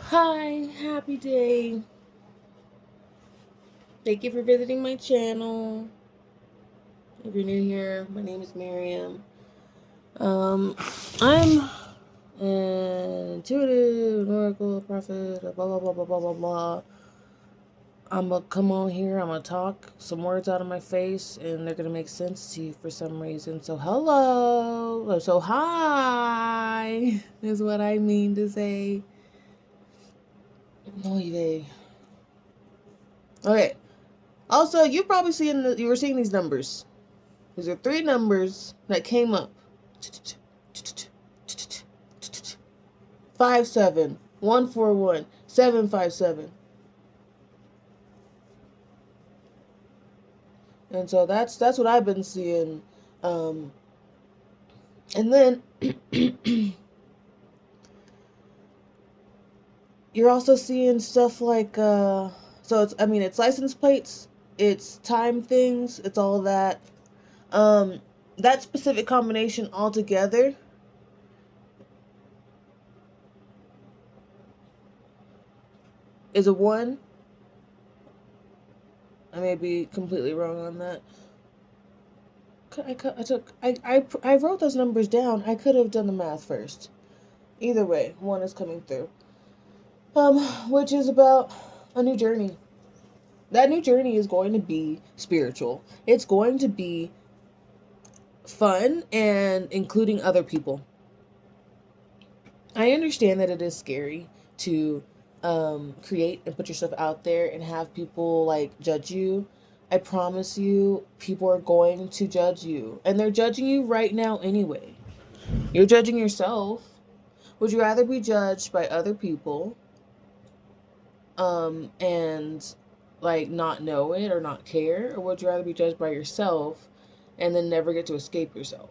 Hi, happy day. Thank you for visiting my channel. If you're new here, my name is Miriam. I'm an intuitive, an oracle, prophet, blah, blah, blah, blah, blah, blah, blah. I'm gonna come on here, I'm gonna talk some words out of my face, and they're gonna make sense to you for some reason. So, hello. So, hi is what I mean to say. Oy Okay. Also, you were seeing these numbers. These are three numbers that came up. 57141 757. And so that's what I've been seeing. And then you're also seeing stuff like so it's license plates, it's time things, it's all of that. That specific combination altogether is a one. I may be completely wrong on that. I wrote those numbers down. I could have done the math first. Either way, one is coming through. Which is about a new journey. That new journey is going to be spiritual. It's going to be fun and including other people. I understand that it is scary to create and put yourself out there and have people like judge you. I promise you, people are going to judge you, and they're judging you right now anyway. You're judging yourself. Would you rather be judged by other people, and like not know it or not care, or would you rather be judged by yourself and then never get to escape yourself?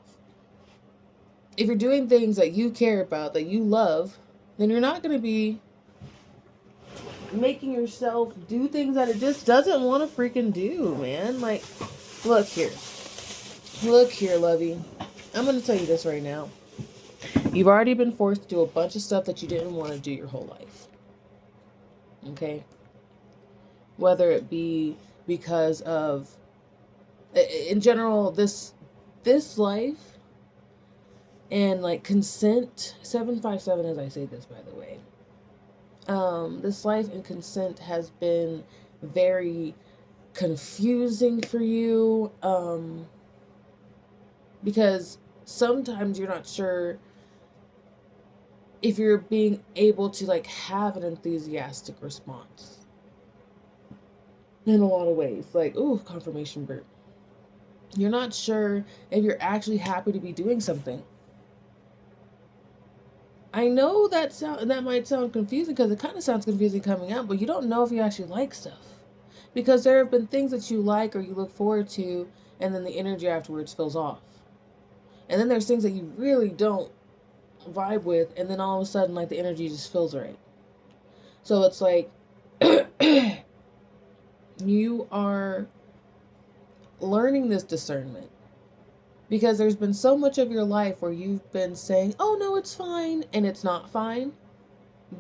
If you're doing things that you care about, that you love, then you're not going to be making yourself do things that it just doesn't want to freaking do, man. Like, look here. Look here, Lovey. I'm going to tell you this right now. You've already been forced to do a bunch of stuff that you didn't want to do your whole life. Okay? Whether it be because of, in general, this life and like consent, 757 as I say this, by the way. This life and consent has been very confusing for you, because sometimes you're not sure if you're being able to like have an enthusiastic response in a lot of ways. Like, ooh, confirmation burp. You're not sure if you're actually happy to be doing something. I know that might sound confusing, because it kind of sounds confusing coming out, but you don't know if you actually like stuff. Because there have been things that you like or you look forward to, and then the energy afterwards fills off. And then there's things that you really don't vibe with, and then all of a sudden, like, the energy just feels right. So it's like you are learning this discernment, because there's been so much of your life where you've been saying, "Oh no, it's fine," and it's not fine.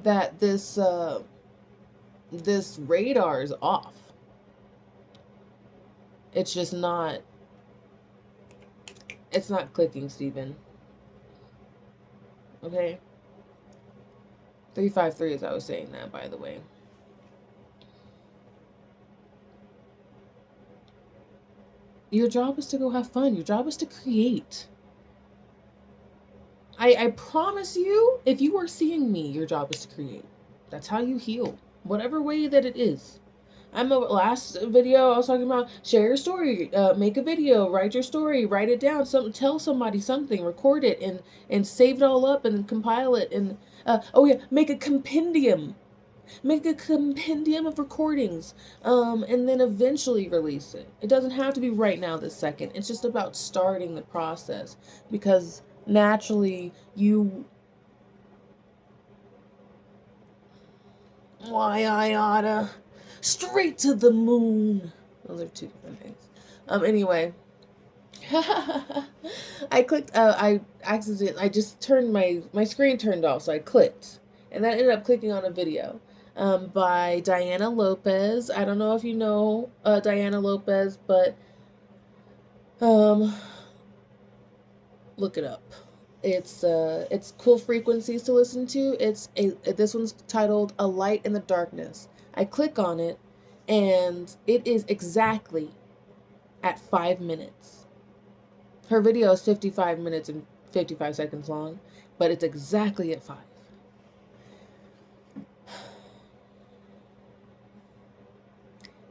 That this radar is off. It's just not. It's not clicking, Stephen. Okay. 353 as I was saying that, by the way. Your job is to go have fun. Your job is to create. I promise you, if you are seeing me, your job is to create. That's how you heal. Whatever way that it is. Last video I was talking about share your story, make a video, write your story, write it down, tell somebody something, record it, and save it all up and compile it, and make a compendium. Make a compendium of recordings, and then eventually release it. It doesn't have to be right now, this second. It's just about starting the process, because naturally you. Why I oughta. Straight to the moon. Those are two different things. Anyway. I clicked, I just turned my screen turned off, so I clicked. And that ended up clicking on a video by Diana Lopez. I don't know if you know Diana Lopez, but look it up. It's cool frequencies to listen to. This one's titled "A Light in the Darkness." I click on it, and it is exactly at 5 minutes. Her video is 55 minutes and 55 seconds long, but it's exactly at 5.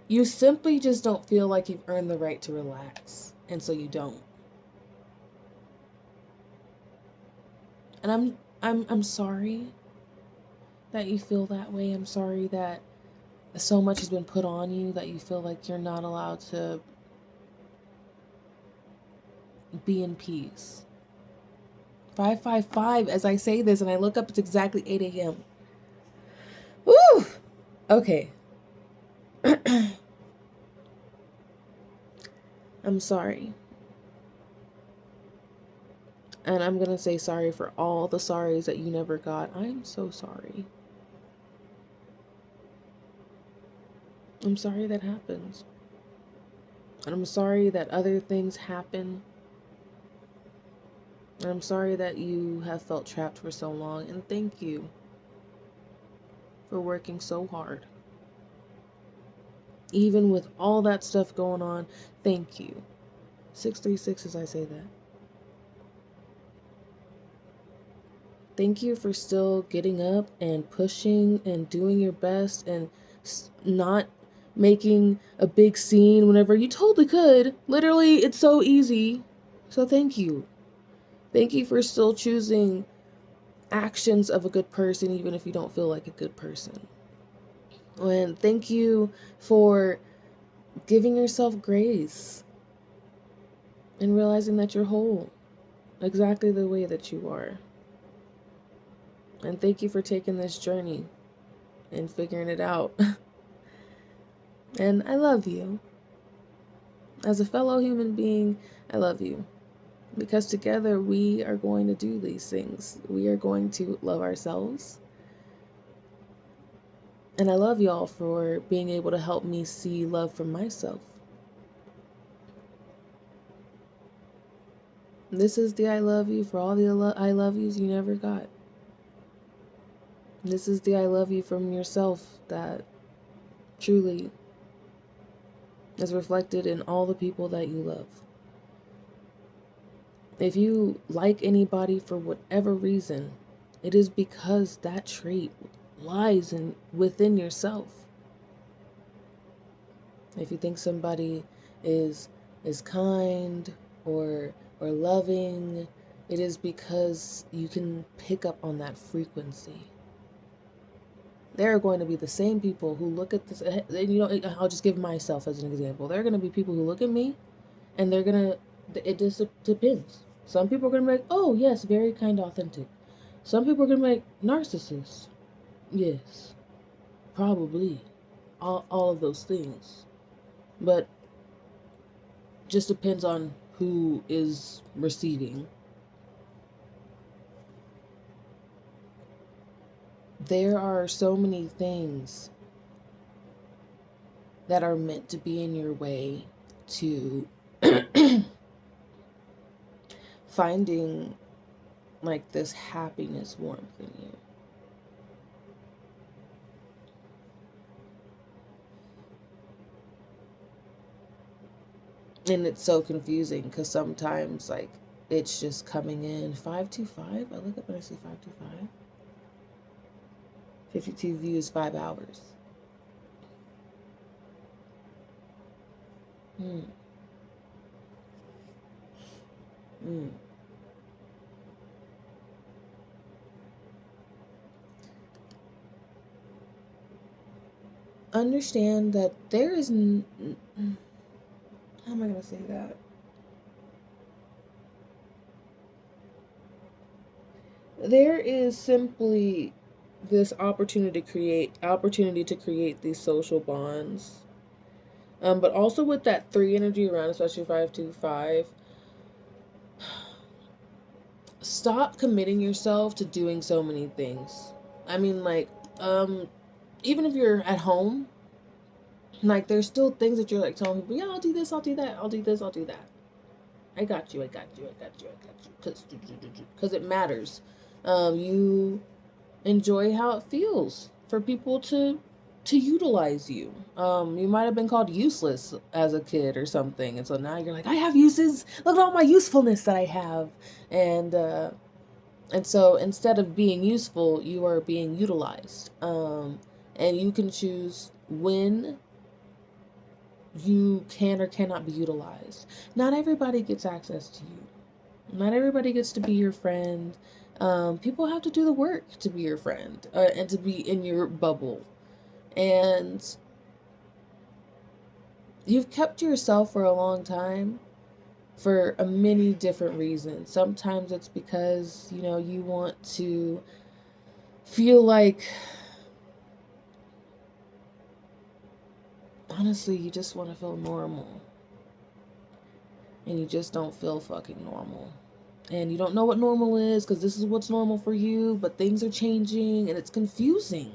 You simply just don't feel like you've earned the right to relax, and so you don't. And I'm sorry that you feel that way. I'm sorry that so much has been put on you that you feel like you're not allowed to be in peace. 555, as I say this and I look up, it's exactly 8 a.m. Woo! Okay. I'm sorry. And I'm gonna say sorry for all the sorries that you never got. I'm so sorry. I'm sorry that happens. And I'm sorry that other things happen. And I'm sorry that you have felt trapped for so long. And thank you for working so hard. Even with all that stuff going on, thank you. 636 as I say that. Thank you for still getting up and pushing and doing your best and not making a big scene whenever you totally could. Literally, it's so easy. So thank you. Thank you for still choosing actions of a good person even if you don't feel like a good person. And thank you for giving yourself grace and realizing that you're whole exactly the way that you are. And thank you for taking this journey and figuring it out. And I love you. As a fellow human being, I love you. Because together we are going to do these things. We are going to love ourselves. And I love y'all for being able to help me see love for myself. This is the I love you for all the I love yous you never got. This is the I love you from yourself that truly is reflected in all the people that you love. If you like anybody for whatever reason, it is because that trait lies within yourself. If you think somebody is kind or loving, it is because you can pick up on that frequency. There are going to be the same people who look at this, and I'll just give myself as an example. There are going to be people who look at me and they're going to, it just depends. Some people are going to be like, oh yes, very kind, authentic. Some people are going to be like, narcissist. Yes, probably. All of those things. But just depends on who is receiving. There are so many things that are meant to be in your way to finding like this happiness warmth in you. And it's so confusing because sometimes like it's just coming in 525. I look up and I see 525. 52 views, 5 hours. Understand that there is how am I going to say that? There is simply this opportunity to create these social bonds. But also with that 3 energy around, especially 525, stop committing yourself to doing so many things. I mean, like, even if you're at home, like, there's still things that you're like telling people, yeah, I'll do this, I'll do that, I'll do this, I'll do that. I got you, I got you, I got you, I got you, because it matters. You enjoy how it feels for people to utilize you. You might have been called useless as a kid or something, and so now you're like, I have uses. Look at all my usefulness that I have, and so instead of being useful, you are being utilized. And you can choose when you can or cannot be utilized. Not everybody gets access to you. Not everybody gets to be your friend. People have to do the work to be your friend and to be in your bubble. And you've kept to yourself for a long time for a many different reasons. Sometimes it's because, you know, you want to feel like, honestly, you just want to feel normal. And you just don't feel fucking normal. And you don't know what normal is because this is what's normal for you, but things are changing and it's confusing.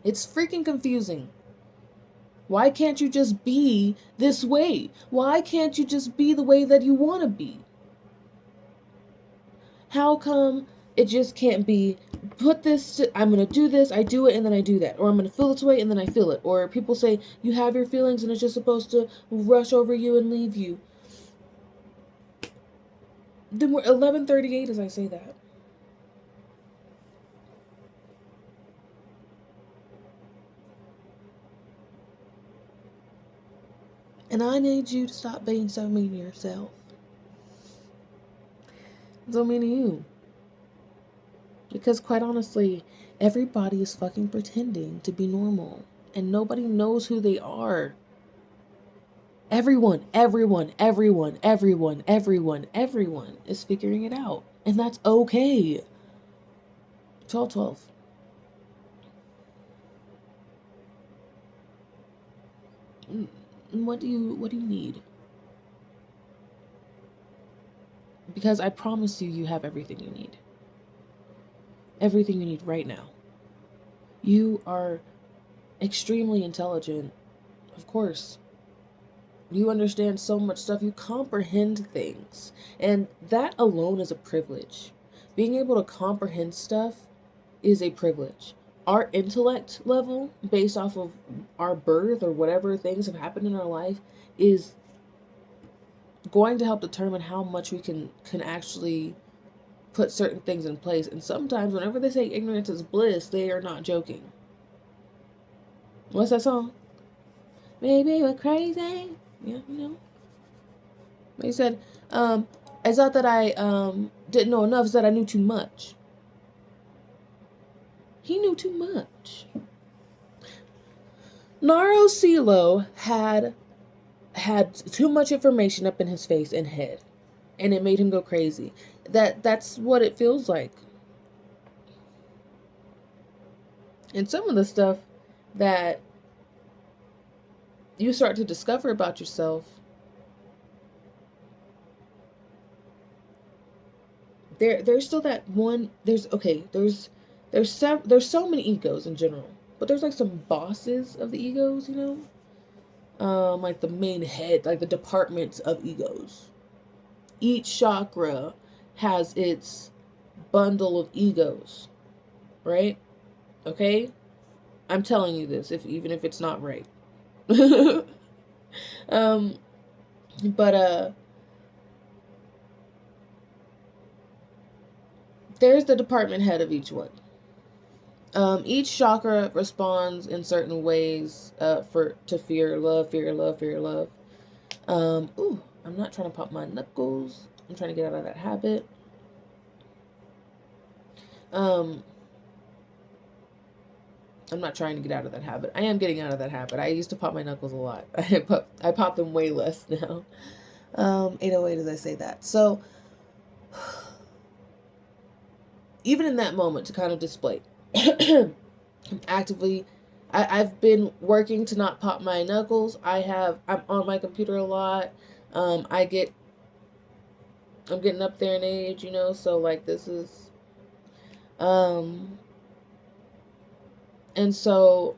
It's freaking confusing. Why can't you just be this way? Why can't you just be the way that you want to be? How come it just can't be I'm going to do this, I do it, and then I do that. Or I'm going to feel this way, and then I feel it. Or people say, you have your feelings, and it's just supposed to rush over you and leave you. Then we're 11:38 as I say that. And I need you to stop being so mean to yourself. So mean to you. Because quite honestly, everybody is fucking pretending to be normal. And nobody knows who they are. Everyone is figuring it out. And that's okay. 12:12. What do you need? Because I promise you have everything you need. Everything you need right now. You are extremely intelligent, of course. You understand so much stuff. You comprehend things. And that alone is a privilege. Being able to comprehend stuff is a privilege. Our intellect level, based off of our birth or whatever things have happened in our life, is going to help determine how much we can actually put certain things in place. And sometimes whenever they say ignorance is bliss, they are not joking. What's that song? Maybe we're crazy. Yeah, you know. He said, it's not that I didn't know enough, it's that I knew too much. He knew too much. Naro Silo had too much information up in his face and head, and it made him go crazy. That's what it feels like. And some of the stuff that you start to discover about yourself, there's still that one. There's so many egos in general, but there's like some bosses of the egos, you know. Like the main head, like the departments of egos. Each chakra has its bundle of egos, right? Okay? I'm telling you this, even if it's not right. um, but there's the department head of each one. Each chakra responds in certain ways to fear, love, fear, love, fear, love. Ooh, I'm not trying to pop my knuckles. I'm trying to get out of that habit. I'm not trying to get out of that habit. I am getting out of that habit. I used to pop my knuckles a lot. I pop them way less now. 808 as I say that. So, even in that moment, to kind of display, I'm actively, I've been working to not pop my knuckles. I'm on my computer a lot. I'm getting up there in age, you know, so like this is, And so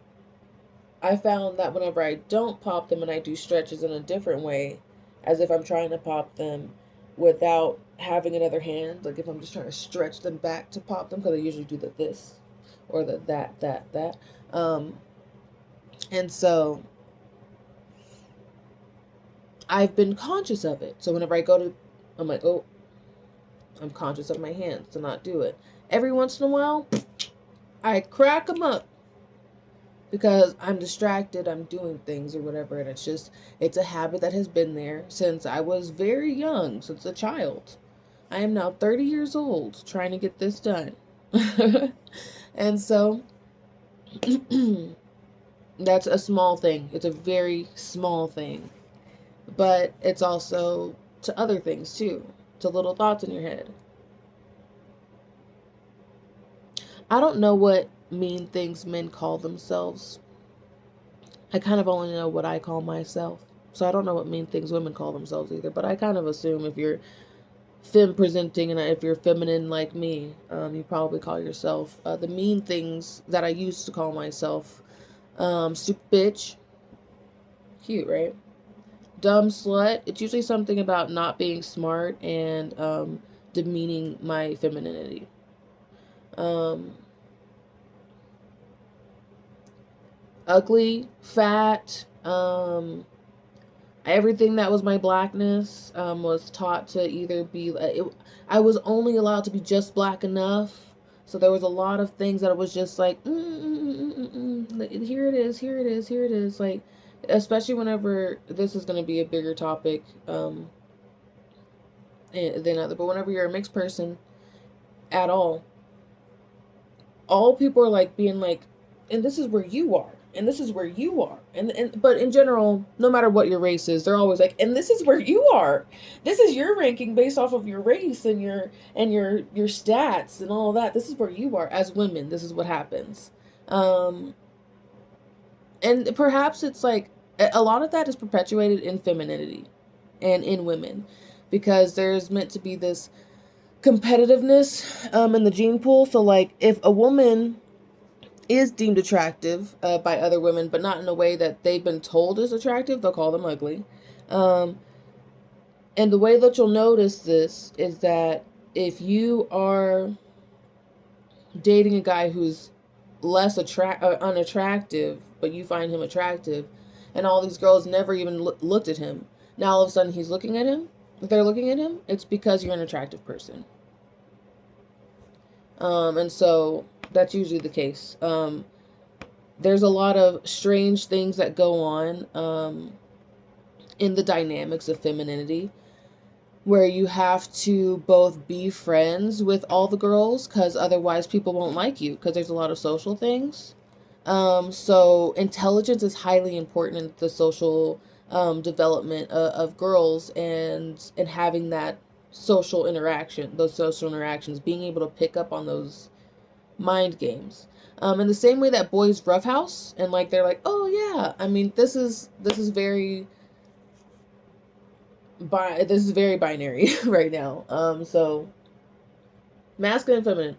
I found that whenever I don't pop them and I do stretches in a different way, as if I'm trying to pop them without having another hand, like if I'm just trying to stretch them back to pop them, because I usually do the this or the that. Um, and so I've been conscious of it. So whenever I go to, I'm like, oh, I'm conscious of my hands to not do it. Every once in a while, I crack them up because I'm distracted, I'm doing things or whatever, and it's a habit that has been there since I was very young, since a child. I am now 30 years old trying to get this done. And so that's a small thing. It's a very small thing. But it's also to other things too, to little thoughts in your head. I don't know what mean things men call themselves. I kind of only know what I call myself. So I don't know what mean things women call themselves either. But I kind of assume if you're femme presenting and if you're feminine like me, you probably call yourself the mean things that I used to call myself. Stupid bitch. Cute, right? Dumb slut. It's usually something about not being smart and demeaning my femininity. Um, Ugly, fat, everything that was my blackness was taught to either be I was only allowed to be just black enough, so there was a lot of things that was just like here it is, here it is, here it is, like, especially whenever this is going to be a bigger topic than other, but whenever you're a mixed person at all people are like being like, and this is where you are, and this is where you are, and but in general, no matter what your race is, they're always like, and this is where you are. This is your ranking based off of your race and your stats and all of that. This is where you are as women. This is what happens, um, and perhaps it's like a lot of that is perpetuated in femininity and in women, because there's meant to be this competitiveness in the gene pool. So like if a woman is deemed attractive by other women, but not in a way that they've been told is attractive, they'll call them ugly. Um, and the way that you'll notice this is that if you are dating a guy who's less unattractive, but you find him attractive, and all these girls never even looked at him, now all of a sudden he's looking at him, they're looking at him, it's because you're an attractive person. And so that's usually the case. There's a lot of strange things that go on in the dynamics of femininity, where you have to both be friends with all the girls because otherwise people won't like you, because there's a lot of social things. So intelligence is highly important in the social development of girls, and having that those social interactions, being able to pick up on those mind games. In the same way that boys roughhouse and like they're like, oh yeah, I mean this is very binary right now. So masculine and feminine.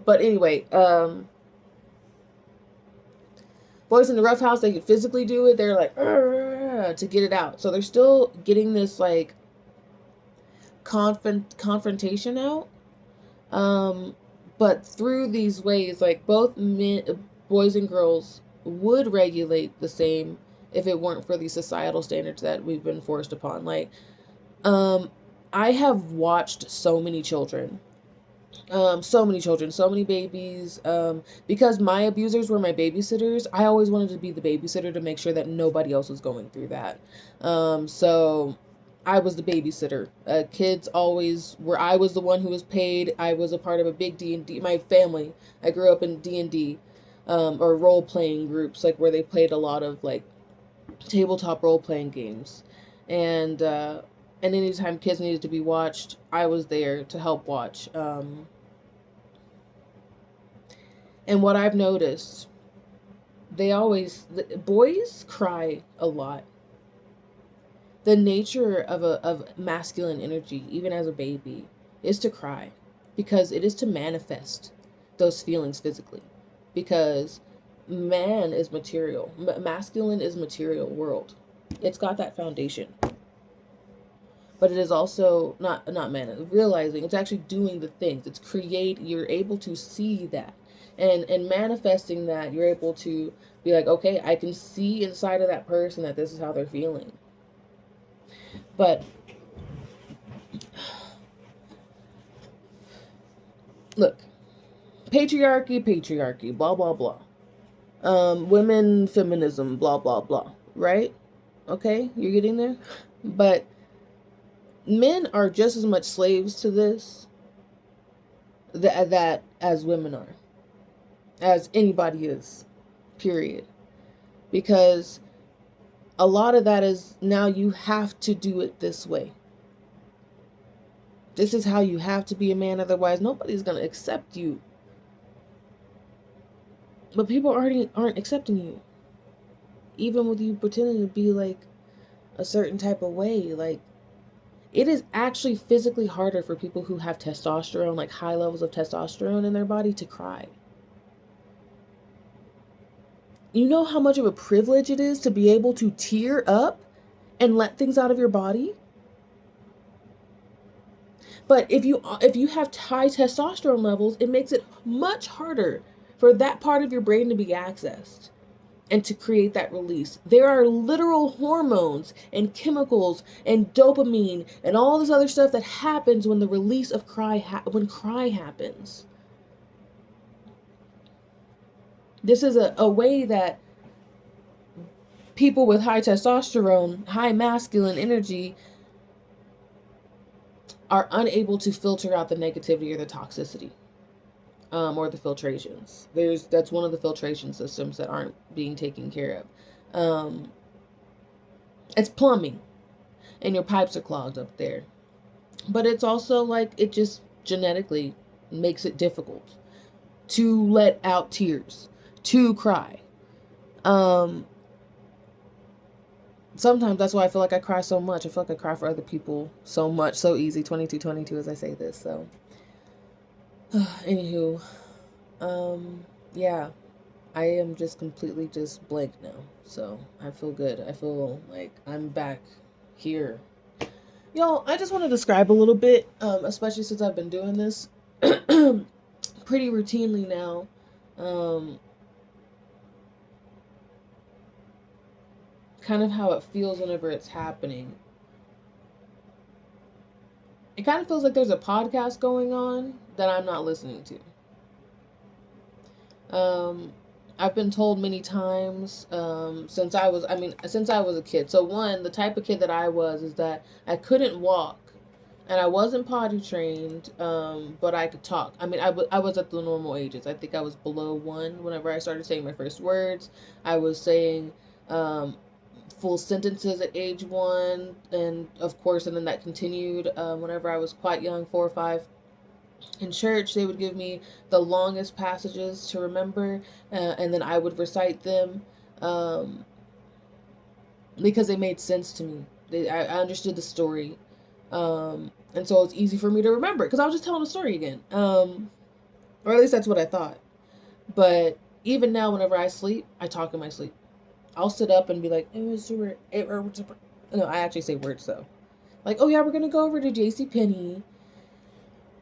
But anyway, boys in the roughhouse, they can physically do it. They're like to get it out. So they're still getting this like confrontation out. But through these ways, like both boys and girls would regulate the same if it weren't for these societal standards that we've been forced upon. Like, I have watched so many children, so many babies, because my abusers were my babysitters. I always wanted to be the babysitter to make sure that nobody else was going through that. So I was the babysitter. Kids always were. I was the one who was paid. I was a part of a big D&D. My family, I grew up in D&D, or role playing groups, like where they played a lot of like tabletop role playing games, and anytime kids needed to be watched, I was there to help watch. And what I've noticed, boys cry a lot. The nature of masculine energy, even as a baby, is to cry, because it is to manifest those feelings physically. Because man is material. Masculine is material world. It's got that foundation. But it is also not man realizing, it's actually doing the things. It's create, you're able to see that. And manifesting that, you're able to be like, okay, I can see inside of that person that this is how they're feeling. But look, patriarchy, blah blah blah. Women feminism, blah blah blah. Right? Okay, you're getting there? But men are just as much slaves to this that as women are, as anybody is, period. Because a lot of that is, now you have to do it this way. This is how you have to be a man, otherwise nobody's going to accept you. But people aren't accepting you, even with you pretending to be like a certain type of way. Like, it is actually physically harder for people who have testosterone, like high levels of testosterone in their body, to cry. You know how much of a privilege it is to be able to tear up and let things out of your body? But if you have high testosterone levels, it makes it much harder for that part of your brain to be accessed and to create that release. There are literal hormones and chemicals and dopamine and all this other stuff that happens when the release of when cry happens. This is a way that people with high testosterone, high masculine energy, are unable to filter out the negativity or the toxicity, or the filtrations. That's one of the filtration systems that aren't being taken care of. It's plumbing, and your pipes are clogged up there. But it's also like, it just genetically makes it difficult to let out tears, to cry. Sometimes that's why I feel like I cry so much. I feel like I cry for other people so much, so easy. 22 as I say this. So anywho, yeah, I am just completely just blank now. So I feel good. I feel like I'm back here. Y'all, I just want to describe a little bit, especially since I've been doing this pretty routinely now. Kind of how it feels whenever it's happening. It kind of feels like there's a podcast going on that I'm not listening to. I've been told many times, since I was a kid. So one, the type of kid that I was is that I couldn't walk, and I wasn't potty trained, but I could talk. I mean, I was at the normal ages. I think I was below 1 whenever I started saying my first words. I was saying, full sentences at age 1, and of course, and then that continued whenever I was quite young, 4 or 5. In church, they would give me the longest passages to remember, and then I would recite them, because they made sense to me. I understood the story, and so it's easy for me to remember because I was just telling a story again, or at least that's what I thought. But even now, whenever I sleep, I talk in my sleep. I'll sit up and be like, no, I actually say words though. Like, oh yeah, we're gonna go over to JCPenney.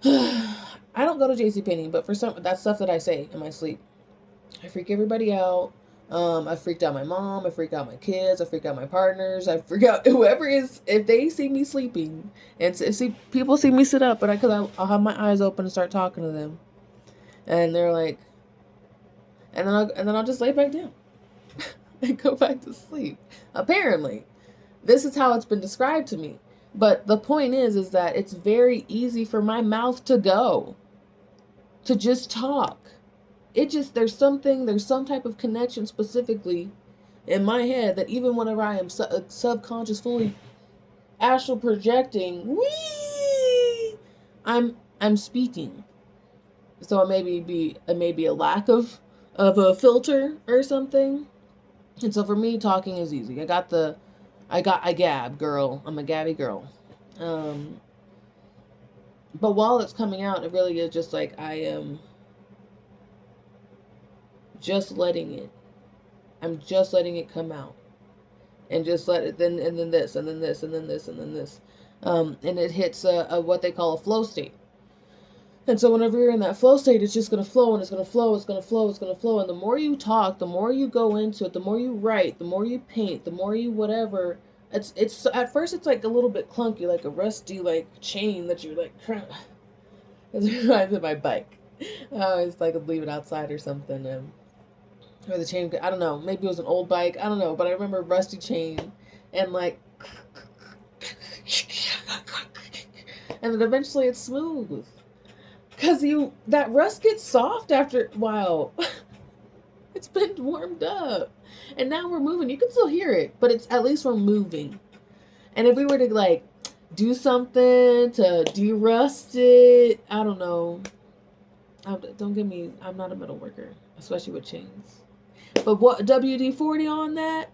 I don't go to JCPenney, but for that's stuff that I say in my sleep. I freak everybody out. I freaked out my mom. I freak out my kids. I freak out my partners. I freak out whoever is, if they see me sleeping, and people see me sit up, but I'll have my eyes open and start talking to them, and they're like, and then I'll just lay back down and go back to sleep. Apparently, this is how it's been described to me. But the point is that it's very easy for my mouth to go, to just talk. There's some type of connection specifically in my head that even whenever I am subconscious, fully astral projecting, I'm speaking. So it may be a lack of a filter or something. And so for me, talking is easy. I gab, girl. I'm a gabby girl. But while it's coming out, it really is just like I am just letting it I'm just letting it come out. And just let it, and then this, and then this, and then this, and then this. And it hits a what they call a flow state. And so whenever you're in that flow state, it's just going to flow, and it's going to flow, it's going to flow, it's going to flow. And the more you talk, the more you go into it, the more you write, the more you paint, the more you whatever. It's at first it's like a little bit clunky, like a rusty like chain that you're like. It reminds me of my bike. I always like leave it outside or something, or the chain. I don't know. Maybe it was an old bike. I don't know, but I remember rusty chain, and like, and then eventually it's smooth. Cause that rust gets soft after a while. It's been warmed up, and now we're moving. You can still hear it, but it's at least we're moving. And if we were to like do something to de-rust it, I don't know. Don't get me. I'm not a metal worker, especially with chains. But what WD-40 on that?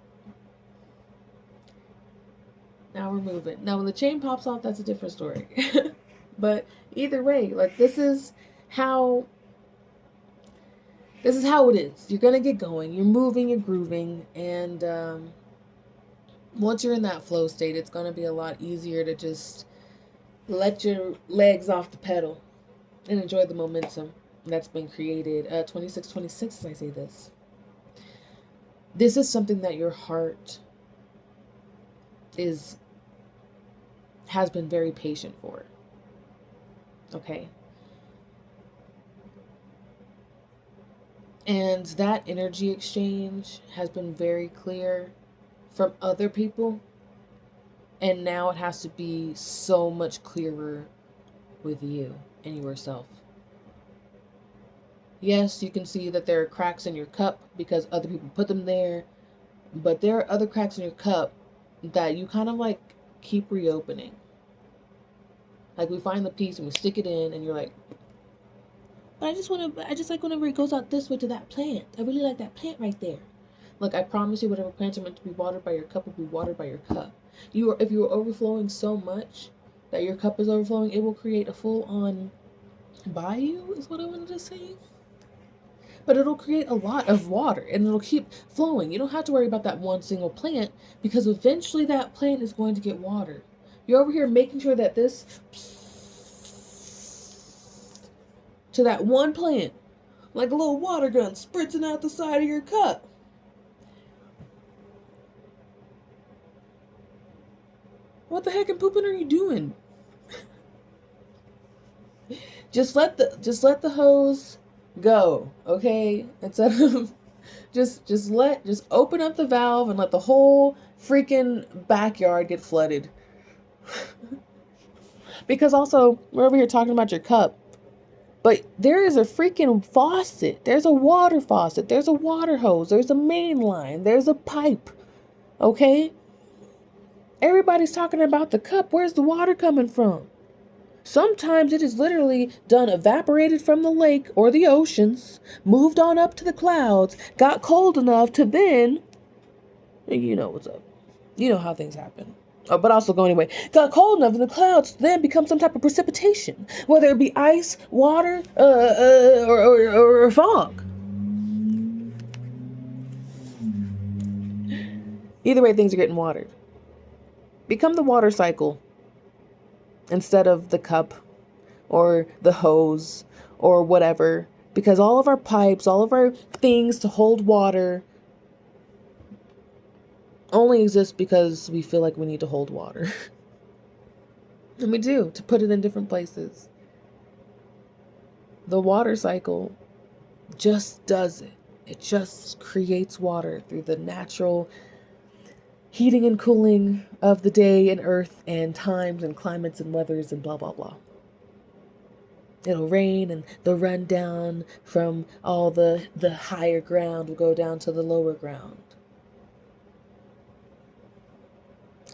Now we're moving. Now when the chain pops off, that's a different story. But either way, like this is how it is. You're gonna get going. You're moving, you're grooving, and once you're in that flow state, it's gonna be a lot easier to just let your legs off the pedal and enjoy the momentum that's been created. 2626 as I say this. This is something that your heart has been very patient for. Okay. And that energy exchange has been very clear from other people. And now it has to be so much clearer with you and yourself. Yes, you can see that there are cracks in your cup because other people put them there. But there are other cracks in your cup that you kind of like keep reopening. Like we find the piece and we stick it in and you're like, but I just like whenever it goes out this way to that plant. I really like that plant right there. Look, I promise you whatever plants are meant to be watered by your cup will be watered by your cup. If you are overflowing so much that your cup is overflowing, it will create a full-on bayou is what I wanted to say. But it'll create a lot of water and it'll keep flowing. You don't have to worry about that one single plant because eventually that plant is going to get water. You're over here making sure that this to that one plant, like a little water gun spritzing out the side of your cup. What the heck in pooping are you doing? Just let the hose go, okay? Instead of just open up the valve and let the whole freaking backyard get flooded. Because also, we're over here talking about your cup. But there is a freaking faucet. There's a water faucet. There's a water hose. There's a main line. There's a pipe. Okay? Everybody's talking about the cup. Where's the water coming from? Sometimes it is literally done evaporated from the lake or the oceans, moved on up to the clouds, got cold enough to then, you know what's up. You know how things happen. Oh, but also go anyway. Got cold enough in the clouds to then become some type of precipitation, whether it be ice, water, or fog. Either way, things are getting watered. Become the water cycle instead of the cup or the hose or whatever, because all of our pipes, all of our things to hold water only exist because we feel like we need to hold water. And we do, to put it in different places. The water cycle just does it. It just creates water through the natural heating and cooling of the day and earth and times and climates and weathers and blah, blah, blah. It'll rain and the run down from all the higher ground will go down to the lower ground.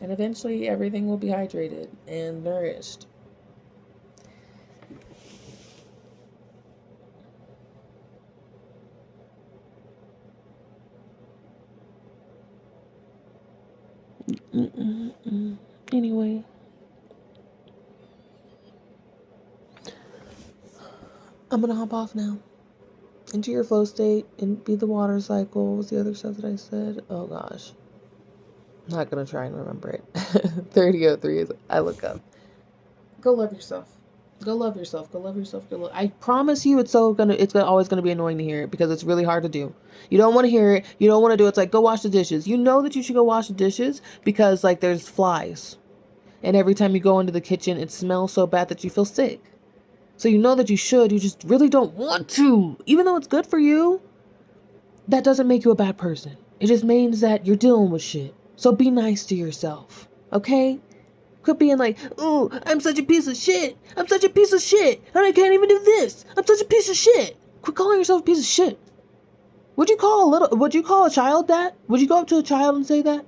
And eventually everything will be hydrated and nourished. Anyway. I'm gonna hop off now. into your flow state and be the water cycle. Was the other stuff that I said? Oh gosh. I'm not gonna try and remember it. 3003 is I look up. Go love yourself. Go love yourself. Go love yourself. I promise you, always gonna be annoying to hear it because it's really hard to do. You don't want to hear it. You don't want to do it. It's like go wash the dishes. You know that you should go wash the dishes because like there's flies, and every time you go into the kitchen, it smells so bad that you feel sick. So you know that you should. You just really don't want to, even though it's good for you. That doesn't make you a bad person. It just means that you're dealing with shit. So be nice to yourself, okay? Quit being like, oh, I'm such a piece of shit. I'm such a piece of shit. And I can't even do this. I'm such a piece of shit. Quit calling yourself a piece of shit. Would you call a child that? Would you go up to a child and say that?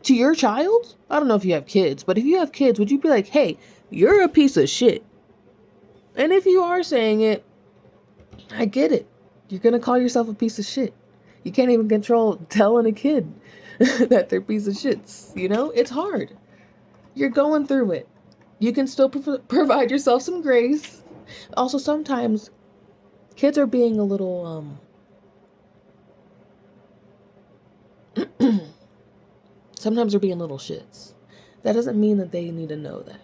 To your child? I don't know if you have kids, but if you have kids, would you be like, hey, you're a piece of shit? And if you are saying it, I get it. You're going to call yourself a piece of shit. You can't even control telling a kid that they're a piece of shits. You know, it's hard. You're going through it. You can still provide yourself some grace. Also, sometimes kids are being a little, sometimes they're being little shits. That doesn't mean that they need to know that.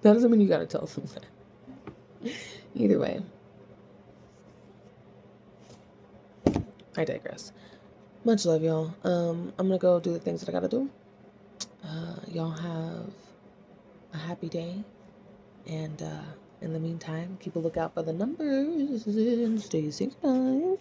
That doesn't mean you gotta tell them that. Either way. I digress. Much love, y'all. I'm gonna go do the things that I gotta do. Y'all have a happy day. And in the meantime, keep a lookout for the numbers and stay safe, guys.